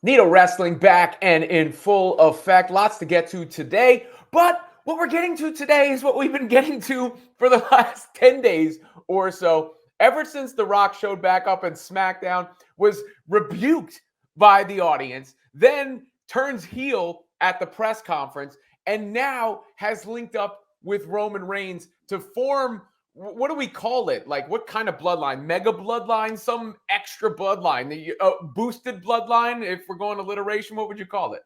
Nito Wrestling back and in full effect. Lots to get to today. But what we're getting to today is what we've been getting to for the last 10 days or so. Ever since The Rock showed back up in SmackDown, was rebuked by the audience, then turns heel at the press conference, and now has linked up with Roman Reigns to form, what do we call it? Like, what kind of bloodline? Mega bloodline? Some extra bloodline? The boosted bloodline? If we're going alliteration, what would you call it?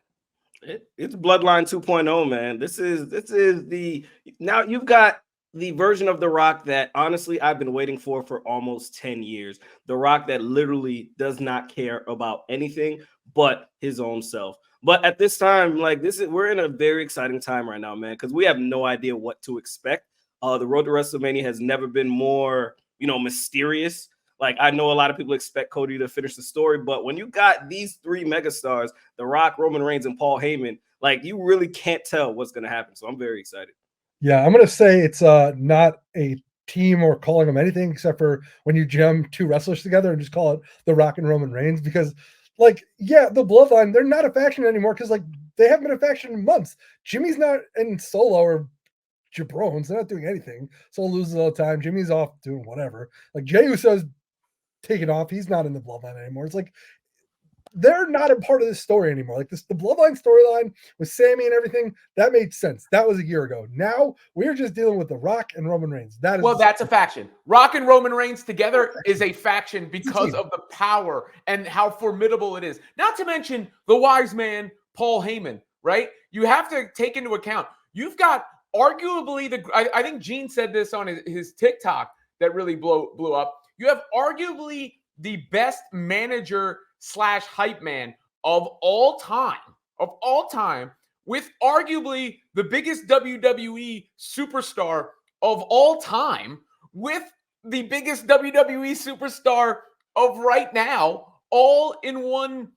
It's Bloodline 2.0, man. This is the now you've got the version of The Rock that honestly I've been waiting for almost 10 years. The Rock that literally does not care about anything but his own self. But at this time, like we're in a very exciting time right now, man, because we have no idea what to expect. The road to WrestleMania has never been more, mysterious. Like, I know a lot of people expect Cody to finish the story, but when you got these three megastars, The Rock, Roman Reigns, and Paul Heyman, like, you really can't tell what's going to happen. So I'm very excited. Yeah, I'm going to say it's not a team or calling them anything except for when you jam two wrestlers together and just call it The Rock and Roman Reigns, because, like, yeah, the Bloodline, they're not a faction anymore because, like, they haven't been a faction in months. Jimmy's not in Solo or Jabrones. They're not doing anything. Solo loses all the time. Jimmy's off doing whatever. Like, Jey Uso's taken off. He's not in the Bloodline anymore. It's like they're not a part of this story anymore. Like, the Bloodline storyline with Sammy and everything, that made sense. That was a year ago. Now we're just dealing with The Rock and Roman Reigns. That's a faction. Rock and Roman Reigns together is a faction because of the power and how formidable it is. Not to mention the wise man, Paul Heyman, right? You have to take into account, you've got arguably I think Gene said this on his TikTok that really blew up. You have arguably the best manager / hype man of all time, with arguably the biggest WWE superstar of all time, with the biggest WWE superstar of right now, all in one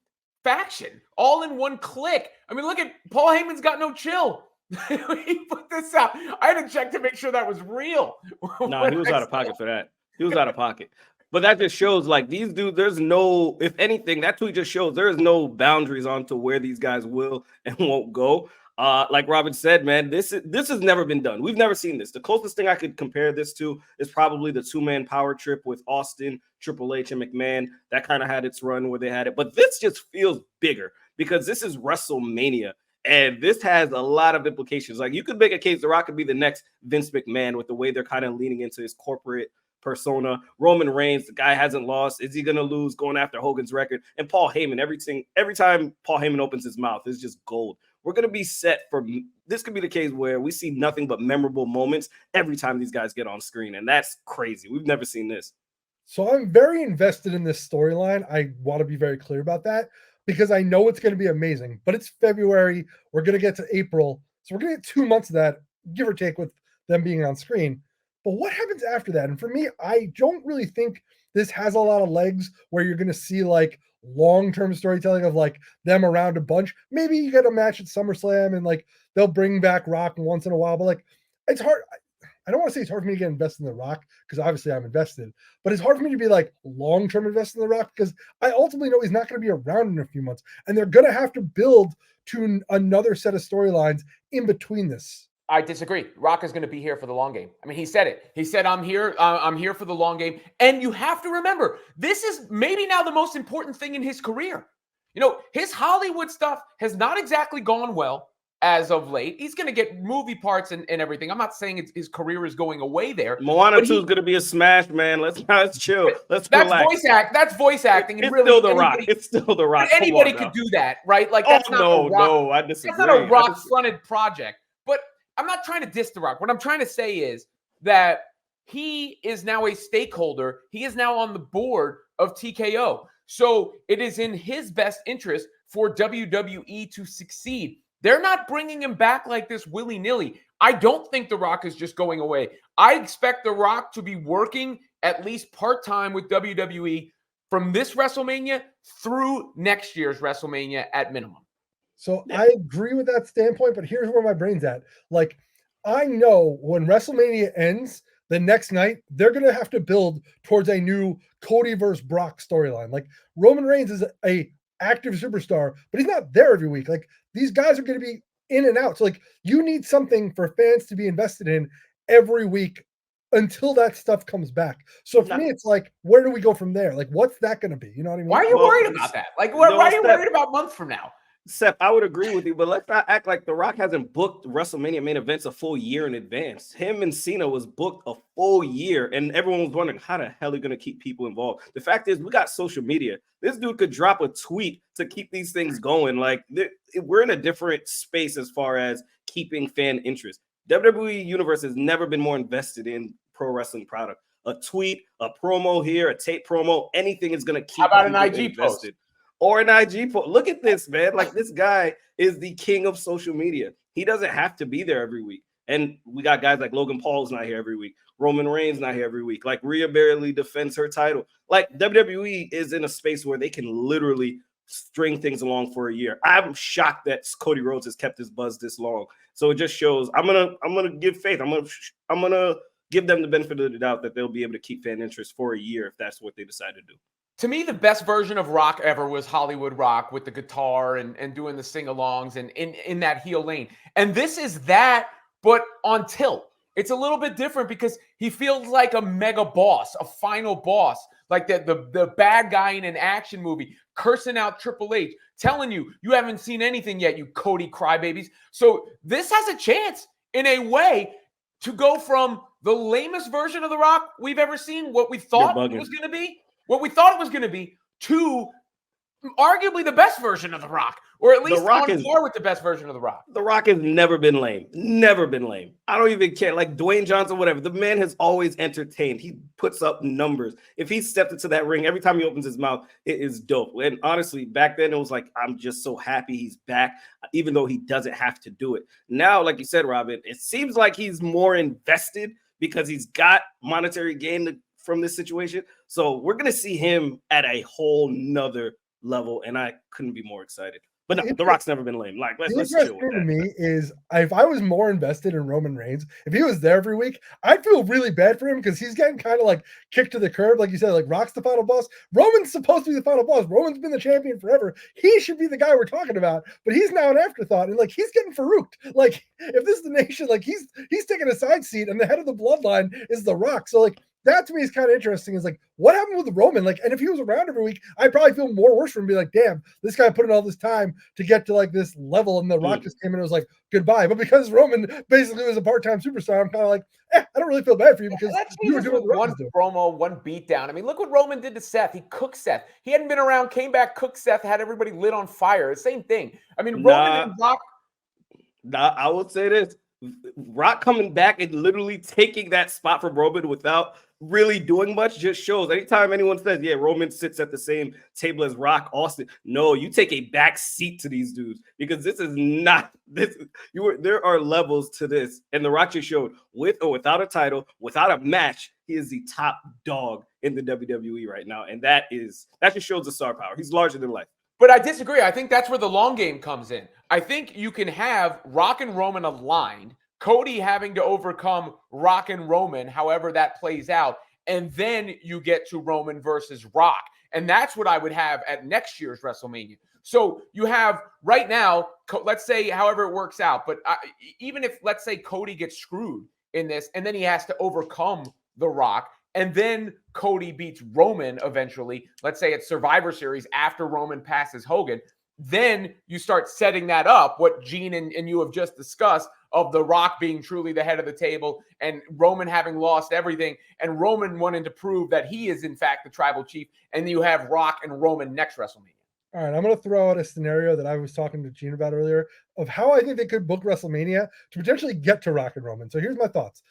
faction, all in one clique. I mean, look at Paul Heyman's got no chill. He put this out. I had to check to make sure that was real. No, he was out of pocket for that. He was out of pocket. But that just shows, like, these dudes, there's no, if anything, that tweet just shows there is no boundaries onto where these guys will and won't go. Like Robin said, man, this has never been done. We've never seen this. The closest thing I could compare this to is probably the two-man power trip with Austin, Triple H, and McMahon. That kind of had its run where they had it. But this just feels bigger because this is WrestleMania. And this has a lot of implications. Like, you could make a case The Rock could be the next Vince McMahon with the way they're kind of leaning into his corporate persona. Roman Reigns, the guy hasn't lost. Is he going to lose going after Hogan's record? And Paul Heyman, every time Paul Heyman opens his mouth, it's just gold. We're going to be set for this. Could be the case where we see nothing but memorable moments every time these guys get on screen. And that's crazy. We've never seen this. So I'm very invested in this storyline. I want to be very clear about that because I know it's going to be amazing. But it's February. We're going to get to April. So we're going to get 2 months of that, give or take, with them being on screen. But what happens after that? And for me, I don't really think this has a lot of legs where you're going to see like long-term storytelling of like them around a bunch. Maybe you get a match at SummerSlam and like they'll bring back Rock once in a while, but like it's hard. I don't want to say it's hard for me to get invested in The Rock because obviously I'm invested, but it's hard for me to be like long-term invested in The Rock because I ultimately know he's not going to be around in a few months and they're going to have to build to another set of storylines in between this. I disagree. Rock is going to be here for the long game. I mean, he said it. He said, I'm here for the long game. And you have to remember, this is maybe now the most important thing in his career. You know, his Hollywood stuff has not exactly gone well as of late. He's going to get movie parts and everything. I'm not saying his career is going away there. Moana 2 is going to be a smash, man. Let's chill. Let's relax. That's voice acting. It's really, still The Rock. It's still The Rock. Anybody could do that, right? Like, that's I disagree. That's not a Rock-fronted project. But I'm not trying to diss The Rock. What I'm trying to say is that he is now a stakeholder. He is now on the board of TKO. So it is in his best interest for WWE to succeed. They're not bringing him back like this willy-nilly. I don't think The Rock is just going away. I expect The Rock to be working at least part-time with WWE from this WrestleMania through next year's WrestleMania at minimum. So I agree with that standpoint, but here's where my brain's at. Like, I know when WrestleMania ends, the next night, they're going to have to build towards a new Cody versus Brock storyline. Like, Roman Reigns is a active superstar, but he's not there every week. Like these guys are going to be in and out. So like you need something for fans to be invested in every week until that stuff comes back. So for me, it's like, where do we go from there? Like, what's that going to be? You know what I mean? Why are you worried about that? Like, why are you worried about months from now? Seth, I would agree with you, but let's not act like The Rock hasn't booked WrestleMania main events a full year in advance. Him and Cena was booked a full year, and everyone was wondering how the hell are you going to keep people involved? The fact is, we got social media. This dude could drop a tweet to keep these things going. Like, we're in a different space as far as keeping fan interest. WWE Universe has never been more invested in pro wrestling product. A tweet, a promo here, a tape promo, anything is going to keep. How about an IG invested. post? Or an IG post. Look at this, man. Like, this guy is the king of social media. He doesn't have to be there every week. And we got guys like Logan Paul's not here every week. Roman Reigns not here every week. Like, Rhea barely defends her title. Like, WWE is in a space where they can literally string things along for a year. I'm shocked that Cody Rhodes has kept his buzz this long. So it just shows I'm gonna give faith. I'm gonna give them the benefit of the doubt that they'll be able to keep fan interest for a year if that's what they decide to do. To me, the best version of Rock ever was Hollywood Rock with the guitar and doing the sing-alongs and in that heel lane. And this is that, but on tilt. It's a little bit different because he feels like a mega boss, a final boss, like the bad guy in an action movie, cursing out Triple H, telling you haven't seen anything yet, you Cody crybabies. So this has a chance, in a way, to go from the lamest version of The Rock we've ever seen, what we thought it was going to be, to arguably the best version of The Rock, or at least on par with the best version of The Rock. The Rock has never been lame. Never been lame. I don't even care. Like Dwayne Johnson, whatever. The man has always entertained. He puts up numbers. If he stepped into that ring, every time he opens his mouth, it is dope. And honestly, back then, it was like, I'm just so happy he's back, even though he doesn't have to do it. Now, like you said, Robin, it seems like he's more invested because he's got monetary gain from this situation. So we're going to see him at a whole nother level, and I couldn't be more excited. But no, The Rock's never been lame. Like, let's chill with that. To me is, if I was more invested in Roman Reigns, if he was there every week, I'd feel really bad for him because he's getting kind of like kicked to the curb. Like you said, like Rock's the final boss. Roman's supposed to be the final boss. Roman's been the champion forever. He should be the guy we're talking about, but he's now an afterthought. And like, he's getting Farouked. Like, if this is the nation, like he's taking a side seat, and the head of the bloodline is The Rock. So like, that to me is kind of interesting. Is like, what happened with Roman? Like, and if he was around every week, I'd probably feel more worse for him. Be like, damn, this guy put in all this time to get to like this level, and The Rock just came in and was like, goodbye. But because Roman basically was a part-time superstar, I'm kind of like, I don't really feel bad for you because you were doing one promo, one beatdown. I mean, look what Roman did to Seth. He cooked Seth. He hadn't been around, came back, cooked Seth, had everybody lit on fire. Same thing. I mean, Roman and Rock. I will say this. Rock coming back and literally taking that spot from Roman without really doing much just shows. Anytime anyone says, yeah, Roman sits at the same table as Rock, Austin, no, you take a back seat to these dudes because this is not this. There are levels to this, and The Rock just showed with or without a title, without a match, he is the top dog in the WWE right now, and that just shows the star power. He's larger than life. But I disagree. I think that's where the long game comes in. I think you can have Rock and Roman aligned, Cody having to overcome Rock and Roman, however that plays out, and then you get to Roman versus Rock. And that's what I would have at next year's WrestleMania. So you have right now, let's say however it works out, but even if, let's say, Cody gets screwed in this, and then he has to overcome The Rock, and then Cody beats Roman eventually, let's say it's Survivor Series after Roman passes Hogan, then you start setting that up, what Gene and you have just discussed, of The Rock being truly the head of the table and Roman having lost everything and Roman wanting to prove that he is in fact the tribal chief, and then you have Rock and Roman next WrestleMania. All right, I'm going to throw out a scenario that I was talking to Gene about earlier of how I think they could book WrestleMania to potentially get to Rock and Roman. So here's my thoughts.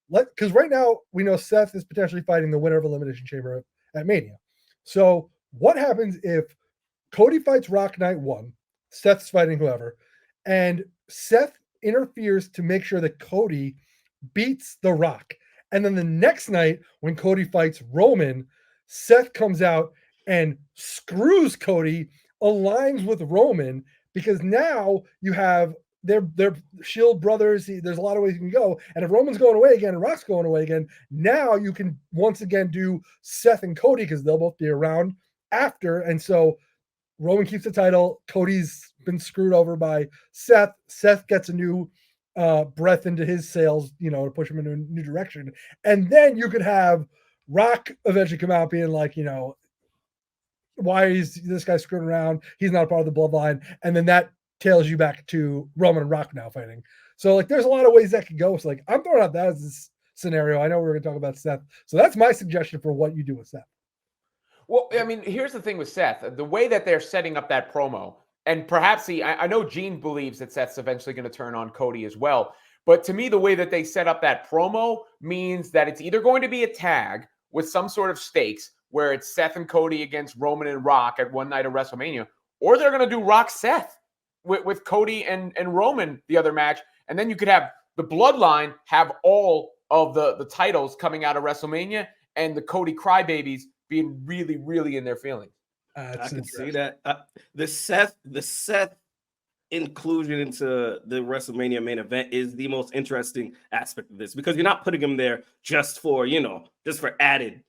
Because right now we know Seth is potentially fighting the winner of Elimination Chamber at Mania. So what happens if Cody fights Rock night 1, Seth's fighting whoever, and Seth interferes to make sure that Cody beats The Rock. And then the next night when Cody fights Roman, Seth comes out and screws Cody, aligns with Roman, because now you have they're Shield brothers. There's a lot of ways you can go. And if Roman's going away again and Rock's going away again, now you can once again do Seth and Cody because they'll both be around after. And so Roman keeps the title. Cody's been screwed over by Seth. Seth gets a new breath into his sails, to push him in a new direction. And then you could have Rock eventually come out being like, why is this guy screwing around? He's not a part of the bloodline. And then that tails you back to Roman and Rock now fighting. So like there's a lot of ways that could go. So like I'm throwing out that as this scenario. I know we're going to talk about Seth. So that's my suggestion for what you do with Seth. Well, I mean, here's the thing with Seth. The way that they're setting up that promo, and perhaps I know Gene believes that Seth's eventually going to turn on Cody as well. But to me, the way that they set up that promo means that it's either going to be a tag with some sort of stakes where it's Seth and Cody against Roman and Rock at one night of WrestleMania, or they're going to do Rock Seth with Cody and Roman the other match. And then you could have the Bloodline have all of the titles coming out of WrestleMania and the Cody crybabies being really, really in their feelings. I can see that. The Seth inclusion into the WrestleMania main event is the most interesting aspect of this, because you're not putting him there just for, just to add him,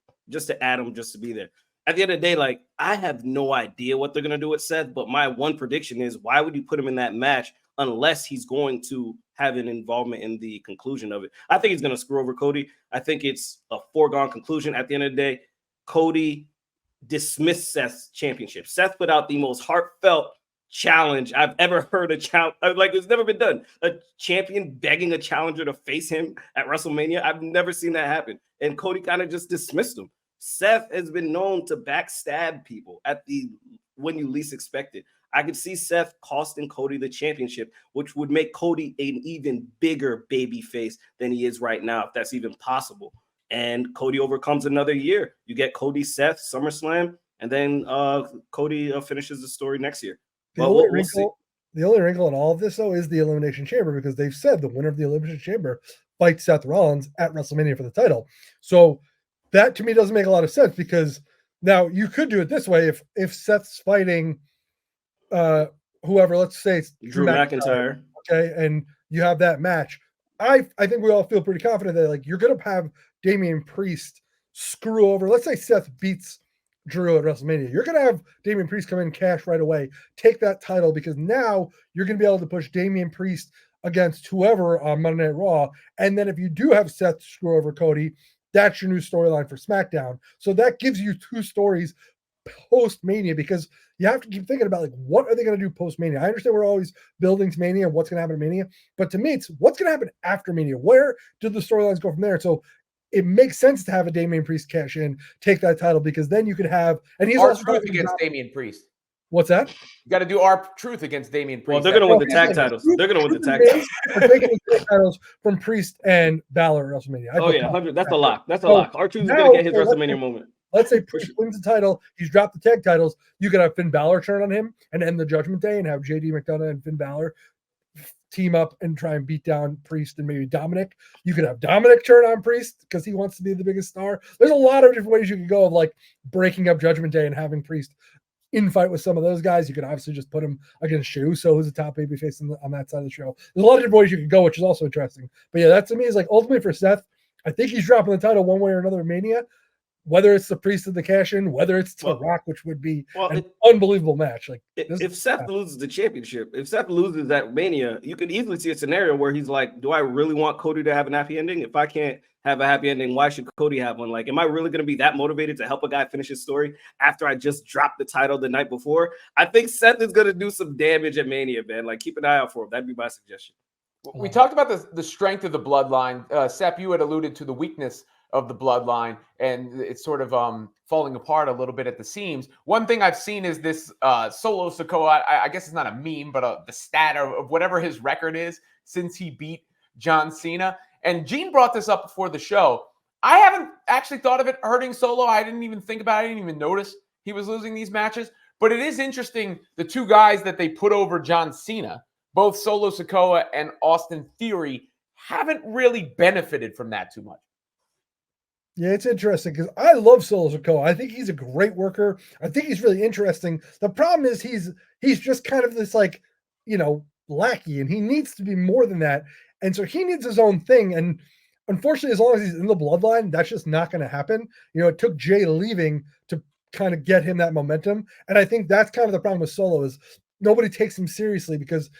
just to be there. At the end of the day, like, I have no idea what they're going to do with Seth, but my one prediction is, why would you put him in that match unless he's going to have an involvement in the conclusion of it? I think he's going to screw over Cody. I think it's a foregone conclusion at the end of the day. Cody dismissed Seth's championship. Seth put out the most heartfelt challenge I've ever heard a challenge. Like, it's never been done. A champion begging a challenger to face him at WrestleMania. I've never seen that happen. And Cody kind of just dismissed him. Seth has been known to backstab people when you least expect it. I could see Seth costing Cody the championship, which would make Cody an even bigger baby face than he is right now, if that's even possible. And Cody overcomes another year. You get Cody, Seth, SummerSlam, and then Cody finishes the story next year. The only wrinkle in all of this, though, is the Elimination Chamber, because they've said the winner of the Elimination Chamber fights Seth Rollins at WrestleMania for the title. So that, to me, doesn't make a lot of sense, because now you could do it this way. If Seth's fighting whoever, let's say it's Drew McIntyre, okay, and you have that match, I think we all feel pretty confident that, like, you're going to have Damian Priest screw over. Let's say Seth beats Drew at WrestleMania. You're going to have Damian Priest come in cash right away, take that title, because now you're going to be able to push Damian Priest against whoever on Monday Night Raw. And then if you do have Seth screw over Cody, that's your new storyline for SmackDown. So that gives you two stories post-Mania, because you have to keep thinking about, like, what are they going to do post-Mania? I understand we're always building to Mania and what's going to happen at Mania, but to me, it's what's going to happen after Mania. Where do the storylines go from there? So it makes sense to have a Damian Priest cash in, take that title, because then you could have, and he's also R-Truth against Damian Priest. What's that? You got to do R-Truth against Damian Priest. Well, they're going to win the tag titles. They're going to win the tag titles. We're taking the tag titles from Priest and Balor at WrestleMania. Oh yeah, 100. That's a lock. That's a lock. R-Truth is going to get his WrestleMania moment. Let's say Priest wins the title. He's dropped the tag titles. You could have Finn Balor turn on him and end the Judgment Day, and have JD McDonough and Finn Balor team up and try and beat down Priest and maybe Dominic. You could have Dominic turn on Priest because he wants to be the biggest star. There's a lot of different ways you could go of, like, breaking up Judgment Day and having Priest in fight with some of those guys. You could obviously just put him against Shu, so who's a top babyface on that side of the show. There's a lot of different ways you could go, which is also interesting. But yeah, that to me is, like, ultimately for Seth, I think he's dropping the title one way or another in Mania. Whether it's the Priest of the cash-in, whether it's to Rock, which would be an unbelievable match. Like, if Seth loses the championship, if Seth loses that Mania, you could easily see a scenario where he's like, do I really want Cody to have an happy ending? If I can't have a happy ending, why should Cody have one? Like, am I really going to be that motivated to help a guy finish his story after I just dropped the title the night before? I think Seth is going to do some damage at Mania, man. Like, keep an eye out for him. That'd be my suggestion. We talked about the strength of the Bloodline. Sep, you had alluded to the weakness of the Bloodline, and it's sort of falling apart a little bit at the seams. One thing I've seen is this Solo Sikoa, I guess it's not a meme, but the stat of whatever his record is since he beat John Cena. And Gene brought this up before the show. I haven't actually thought of it hurting Solo. I didn't even think about it. I didn't even notice he was losing these matches. But it is interesting, the two guys that they put over John Cena, both Solo Sikoa and Austin Theory, haven't really benefited from that too much. Yeah, it's interesting because I love Solo Sikoa. I think he's a great worker. I think he's really interesting. The problem is he's just kind of this, like, lackey, and he needs to be more than that. And so he needs his own thing. And unfortunately, as long as he's in the Bloodline, that's just not going to happen. It took Jay leaving to kind of get him that momentum. And I think that's kind of the problem with Solo is nobody takes him seriously because,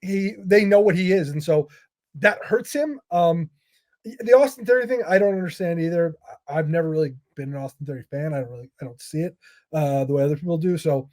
they know what he is. And so that hurts him. The Austin Theory thing, I don't understand either. I've never really been an Austin Theory fan. I don't see it the way other people do. So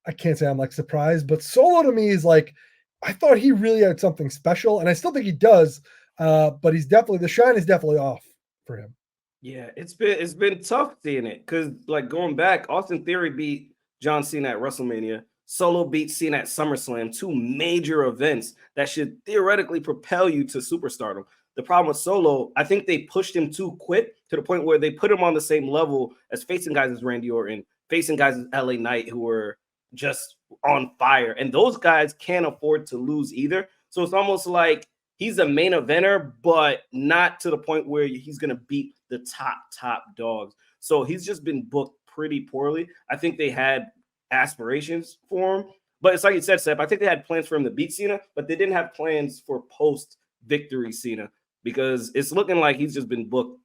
I can't say I'm like surprised, but Solo to me is like, I thought he really had something special, and I still think he does. But the shine is definitely off for him. Yeah, it's been tough seeing it because like going back, Austin Theory beat John Cena at WrestleMania. Solo beat Cena at SummerSlam, 2 major events that should theoretically propel you to superstardom. The problem with Solo, I think they pushed him too quick to the point where they put him on the same level as facing guys as Randy Orton, facing guys as LA Knight who were just on fire. And those guys can't afford to lose either. So it's almost like he's a main eventer, but not to the point where he's going to beat the top dogs. So he's just been booked pretty poorly. I think they had aspirations for him, but it's like you said, Seb, I think they had plans for him to beat Cena, but they didn't have plans for post-victory Cena because it's looking like he's just been booked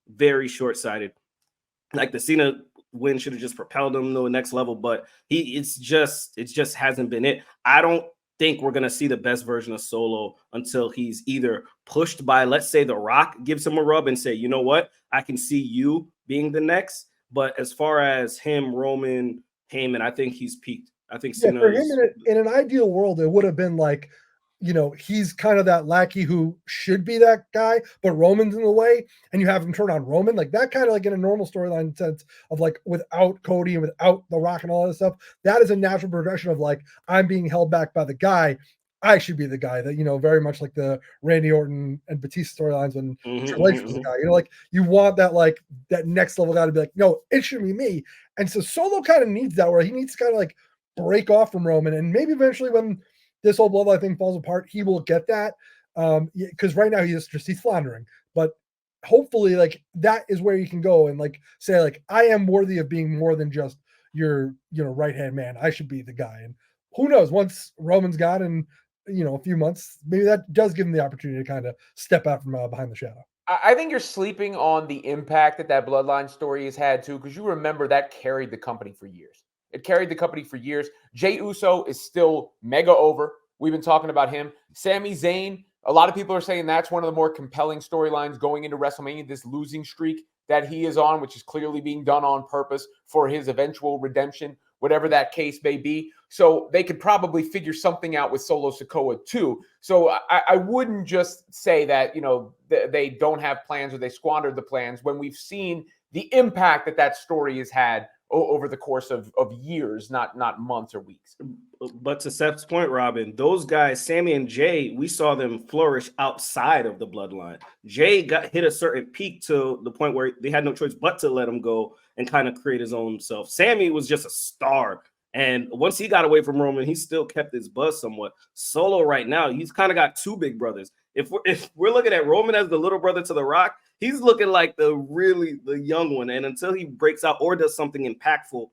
very short-sighted. Like the Cena win should have just propelled him to the next level, but it just hasn't been it. I don't think we're going to see the best version of Solo until he's either pushed by, let's say, The Rock gives him a rub and say, you know what, I can see you being the next. But as far as him, Roman, Heyman, I think he's peaked. I think Cena for him in an ideal world, it would have been like, he's kind of that lackey who should be that guy, but Roman's in the way, and you have him turn on Roman, like that kind of like in a normal storyline sense of like without Cody and without The Rock and all that stuff. That is a natural progression of like, I'm being held back by the guy. I should be the guy that, very much like the Randy Orton and Batista storylines when Triple H was the guy, like you want that, like that next level guy to be like, no, it should be me. And so Solo kind of needs that, where he needs to kind of like break off from Roman, and maybe eventually when this whole Bloodline thing falls apart, he will get that. Because right now he's floundering. But hopefully, like that is where you can go and like say, like, I am worthy of being more than just your, right hand man. I should be the guy. And who knows? Once Roman's gone in, a few months, maybe that does give him the opportunity to kind of step out from behind the shadow. I think you're sleeping on the impact that Bloodline story has had too, because you remember that carried the company for years. It carried the company for years. Jey Uso is still mega over. We've been talking about him. Sami Zayn, a lot of people are saying that's one of the more compelling storylines going into WrestleMania, this losing streak that he is on, which is clearly being done on purpose for his eventual redemption, whatever that case may be. So they could probably figure something out with Solo Sikoa too. So I wouldn't just say that, they don't have plans or they squandered the plans when we've seen the impact that story has had over the course of years, not months or weeks. But to Seth's point, Robin, those guys, Sammy and Jay, we saw them flourish outside of the bloodline. Jay hit a certain peak to the point where they had no choice but to let him go and kind of create his own self. Sammy was just a star. And once he got away from Roman, he still kept his buzz somewhat. Solo right now, he's kind of got 2 big brothers. If we're looking at Roman as the little brother to The Rock, he's looking like the young one. And until he breaks out or does something impactful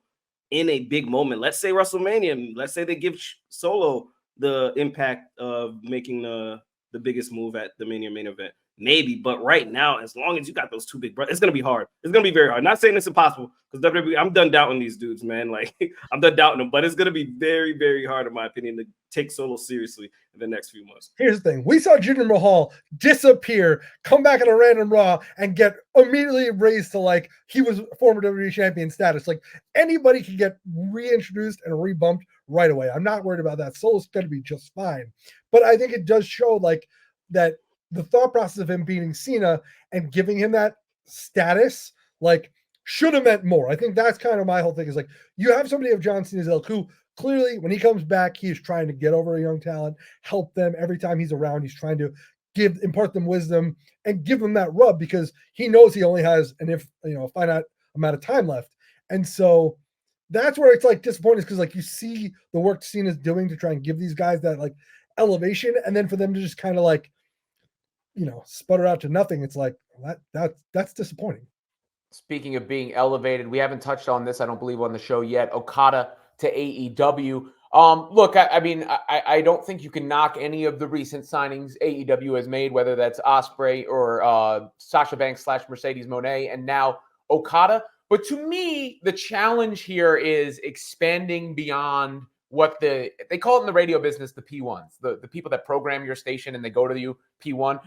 in a big moment, let's say WrestleMania, let's say they give Solo the impact of making the biggest move at the Mania main event, maybe. But right now, as long as you got those 2 big brothers, it's going to be hard. It's going to be very hard. Not saying it's impossible, because WWE, I'm done doubting these dudes, man. Like, I'm done doubting them, but it's going to be very, very hard, in my opinion, to take Solo seriously in the next few months. Here's the thing. We saw Jinder Mahal disappear, come back at a random Raw, and get immediately raised to like he was former WWE champion status. Like anybody can get reintroduced and rebumped right away. I'm not worried about that. Solo's going to be just fine. But I think it does show like that the thought process of him beating Cena and giving him that status, like, should have meant more. I think that's kind of my whole thing is like, you have somebody of John Cena's ilk who clearly when he comes back, he's trying to get over a young talent, help them every time he's around. He's trying to impart them wisdom and give them that rub because he knows he only has a finite amount of time left. And so that's where it's like disappointing because like you see the work Cena's doing to try and give these guys that like elevation, and then for them to just kind of like, sputter out to nothing. It's like that's disappointing. Speaking of being elevated, we haven't touched on this, I don't believe, on the show yet. Okada to AEW. Look, I mean, I don't think you can knock any of the recent signings AEW has made, whether that's Ospreay or Sasha Banks / Mercedes Moné, and now Okada. But to me, the challenge here is expanding beyond what they call it in the radio business, the P1s, the people that program your station and they go to you, P1,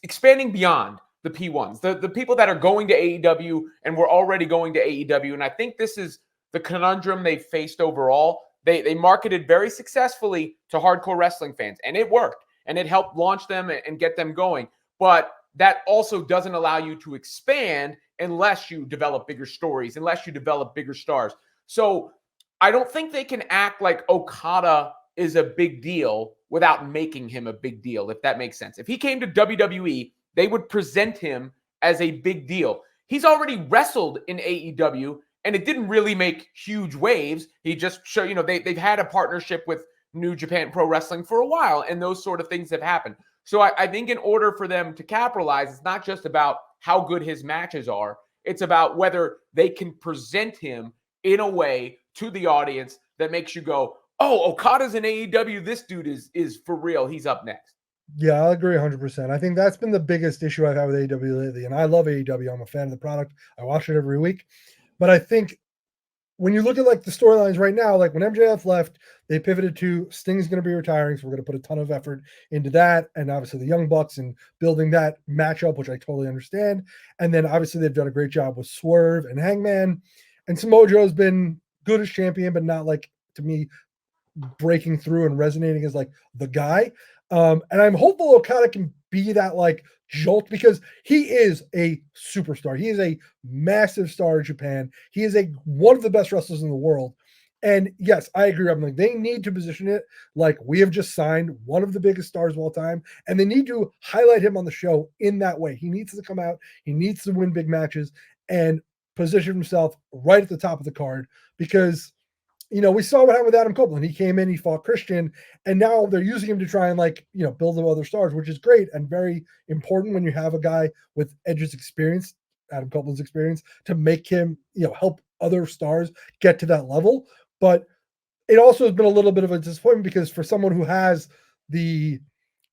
expanding beyond the P1s, the people that are going to AEW and were already going to AEW. And I think this is the conundrum they've faced overall. They marketed very successfully to hardcore wrestling fans, and it worked, and it helped launch them and get them going. But that also doesn't allow you to expand unless you develop bigger stories, unless you develop bigger stars. So I don't think they can act like Okada is a big deal without making him a big deal, if that makes sense. If he came to WWE, they would present him as a big deal. He's already wrestled in AEW, and it didn't really make huge waves. He just showed, they've had a partnership with New Japan Pro Wrestling for a while, and those sort of things have happened. So I think in order for them to capitalize, it's not just about how good his matches are. It's about whether they can present him in a way to the audience that makes you go, oh, Okada's in AEW. This dude is for real. He's up next. Yeah, I agree 100%. I think that's been the biggest issue I've had with AEW lately. And I love AEW. I'm a fan of the product. I watch it every week. But I think when you look at like the storylines right now, like when MJF left, they pivoted to Sting's going to be retiring. So we're going to put a ton of effort into that. And obviously the Young Bucks and building that matchup, which I totally understand. And then obviously they've done a great job with Swerve and Hangman. And Samoa Joe's been good as champion, but not like, to me, breaking through and resonating as like the guy. And I'm hopeful Okada can be that like jolt, because he is a superstar. He is a massive star in Japan. He is one of the best wrestlers in the world. And yes, I agree. I'm like, they need to position it like we have just signed one of the biggest stars of all time, and they need to highlight him on the show in that way. He needs to come out. He needs to win big matches and position himself right at the top of the card, because we saw what happened with Adam Copeland. He came in, he fought Christian, and now they're using him to try and build them other stars, which is great and very important when you have a guy with Edge's experience, Adam Copeland's experience, to make him, help other stars get to that level. But it also has been a little bit of a disappointment, because for someone who has the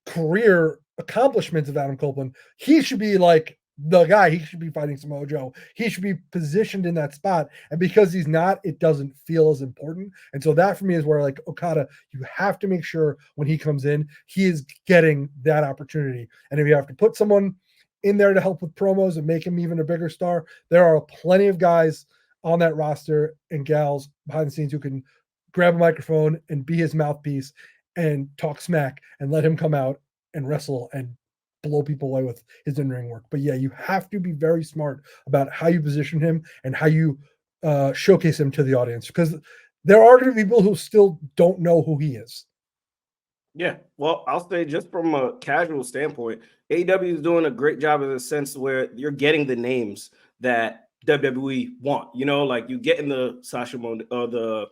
career accomplishments of Adam Copeland, he should be like the guy. He should be fighting Samoa Joe. He should be positioned in that spot. And because he's not, it doesn't feel as important. And so that for me is where like Okada, you have to make sure when he comes in, he is getting that opportunity. And if you have to put someone in there to help with promos and make him even a bigger star, there are plenty of guys on that roster and gals behind the scenes who can grab a microphone and be his mouthpiece and talk smack and let him come out and wrestle and blow people away with his in-ring work. But yeah, you have to be very smart about how you position him and how you showcase him to the audience, because there are going to be people who still don't know who he is. Yeah, well, I'll say just from a casual standpoint, AEW is doing a great job in the sense where you're getting the names that WWE want. Like you get in the Sasha the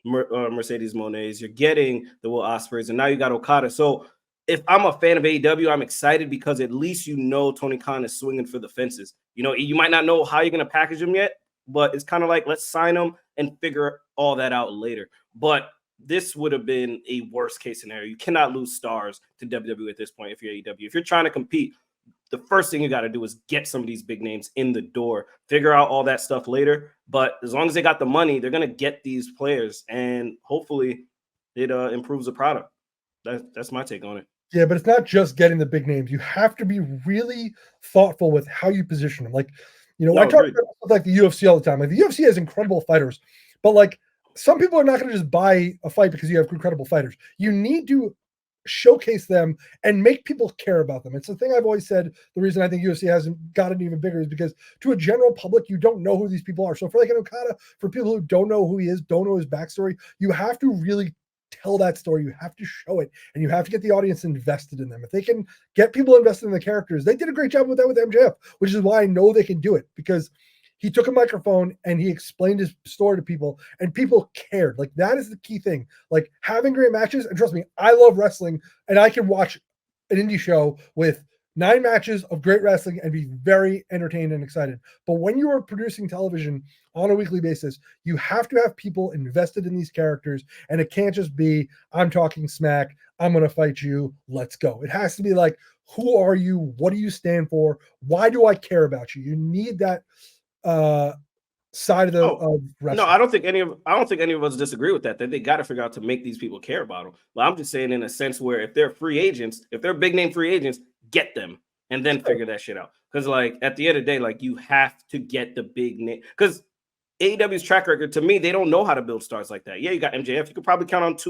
Mercedes Monets, you're getting the Will Ospreys, and now you got Okada. So if I'm a fan of AEW, I'm excited because at least Tony Khan is swinging for the fences. You might not know how you're going to package him yet, but it's kind of like, let's sign him and figure all that out later. But this would have been a worst case scenario. You cannot lose stars to WWE at this point if you're AEW. If you're trying to compete, the first thing you got to do is get some of these big names in the door, figure out all that stuff later. But as long as they got the money, they're going to get these players, and hopefully it improves the product. That's my take on it. Yeah, but it's not just getting the big names. You have to be really thoughtful with how you position them. Like, I talk about like the UFC all the time. Like the UFC has incredible fighters, but like some people are not going to just buy a fight because you have incredible fighters. You need to showcase them and make people care about them. It's the thing I've always said. The reason I think UFC hasn't gotten even bigger is because to a general public, you don't know who these people are. So for like an Okada, for people who don't know who he is, don't know his backstory, you have to really tell that story. You have to show it, and you have to get the audience invested in them. If they can get people invested in the characters, they did a great job with that with MJF, which is why I know they can do it, because he took a microphone and he explained his story to people, and people cared. Like that is the key thing. Like having great matches, and trust me, I love wrestling, and I can watch an indie show with 9 matches of great wrestling and be very entertained and excited. But when you are producing television on a weekly basis, you have to have people invested in these characters, and it can't just be, I'm talking smack, I'm going to fight you, let's go. It has to be like, who are you? What do you stand for? Why do I care about you? You need that side of the of No, wrestling. I don't think any of us disagree with that. That they got to figure out to make these people care about them. But I'm just saying in a sense where if they're free agents, if they're big name free agents, get them and then figure that shit out. Because like at the end of the day, like you have to get the big name. Because AEW's track record, to me, they don't know how to build stars like that. Yeah, you got MJF. You could probably count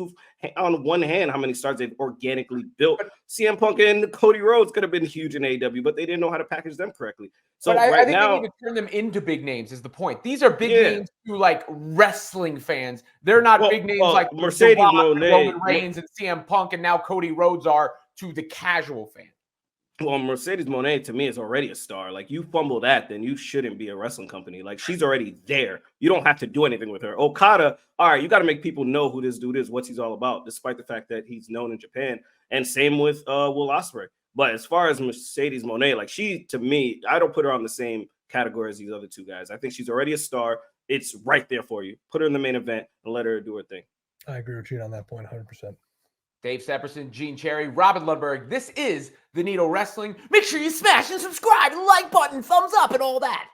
on one hand how many stars they've organically built. CM Punk and Cody Rhodes could have been huge in AEW, but they didn't know how to package them correctly. So but I right think now, they need to turn them into big names. Is the point? These are big yeah. names to like wrestling fans. They're not big names like Mercedes The Rock, Moné, Roman Reigns, and CM Punk, and now Cody Rhodes are to the casual fan. Well, Mercedes Moné to me is already a star. Like you fumble that, then you shouldn't be a wrestling company. Like she's already there. You don't have to do anything with her. Okada, all right, you got to make people know who this dude is, what he's all about, despite the fact that he's known in Japan. And same with Will Ospreay. But as far as Mercedes Moné, like she, to me, I don't put her on the same category as these other two guys. I think she's already a star. It's right there for you. Put her in the main event and let her do her thing. I agree with you on that point, 100%. Dave Sepperson, Gene Cherry, Robin Lundberg. This is The Needle Wrestling. Make sure you smash and subscribe, and like button, thumbs up, and all that.